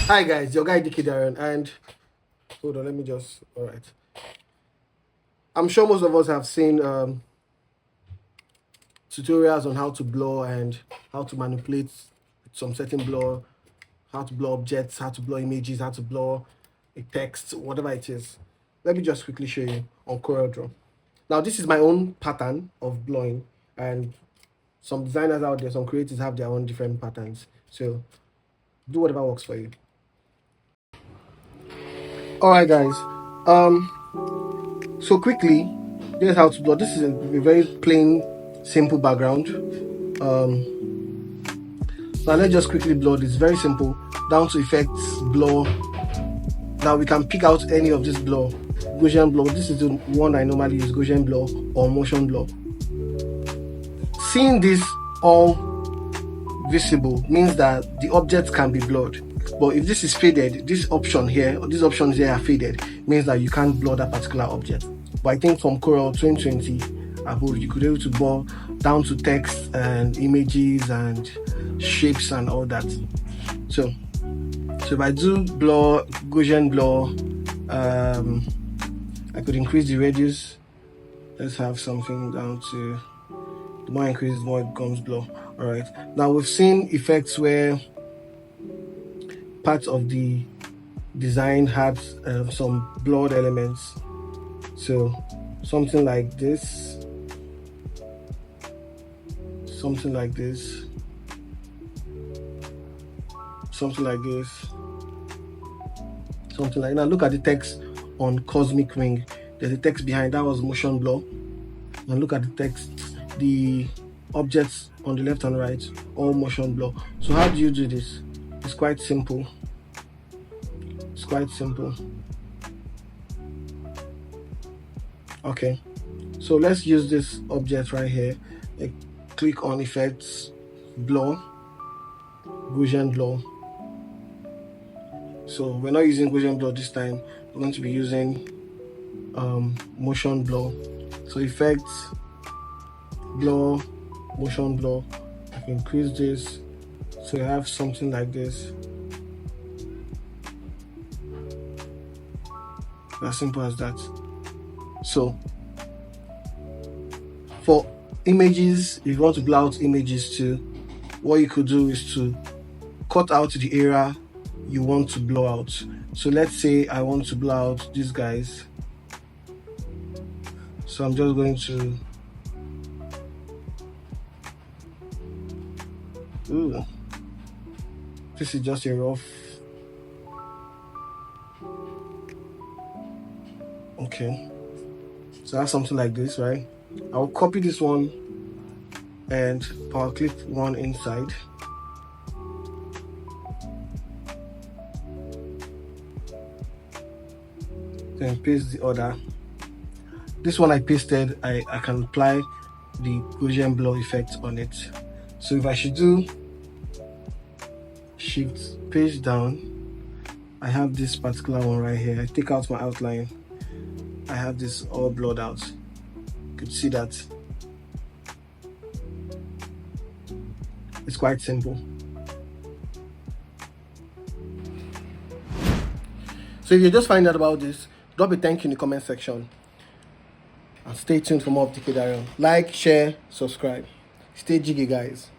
Hi guys, your guy Dicky Darren, and hold on, let me just. All right, I'm sure most of us have seen tutorials on how to blur and how to manipulate some certain blur, how to blur objects, how to blur images, how to blur a text, whatever it is. Let me just quickly show you on Corel Draw. Now, this is my own pattern of blurring, and some designers out there, some creators have their own different patterns. So do whatever works for you. All right, guys. So quickly, here's how to blur. This is a very plain, simple background. Now let's just quickly blur this. Very simple. Down to effects, blur. Now we can pick out any of this blur. Gaussian blur. This is the one I normally use, Gaussian blur or motion blur. Seeing this all visible means that the object can be blurred. But if this is faded, this option here, or these options here are faded, means that you can't blur that particular object. But I think from Corel 2020 above, you could be able to blur down to text and images and shapes and all that. So if I do blur, Gaussian blur, I could increase the radius. Let's have something down to, the more I increase, the more it becomes blur. All right. Now we've seen effects where parts of the design had some blurred elements. So something like this, something like this, something like this, something like. Now look at the text on Cosmic Ring. There's a text behind, that was motion blur. And look at the text, the objects on the left and right, all motion blur. So how do you do this? It's quite simple. It's quite simple. Okay, so let's use this object right here. Click on effects, blur, Gaussian blur. So we're not using Gaussian blur this time. We're going to be using motion blur. So effects, blur, motion blur. I can increase this so you have something like this. As simple as that. So for images, if you want to blur out images too, what you could do is to cut out the area you want to blur out. So let's say I want to blur out these guys. So I'm just going to this is just a rough. Okay, so that's something like this, right? I'll copy this one and power click one inside. Then paste the other. This one I pasted, I can apply the Gaussian blur effect on it. So if I should do shift page down, I have this particular one right here. I take out my outline. I have this all blurred out. You could see that. It's quite simple. So if you just find out about this, drop a thank you in the comment section. And stay tuned for more of Dicky Darren. Like, share, subscribe. Stay jiggy, guys.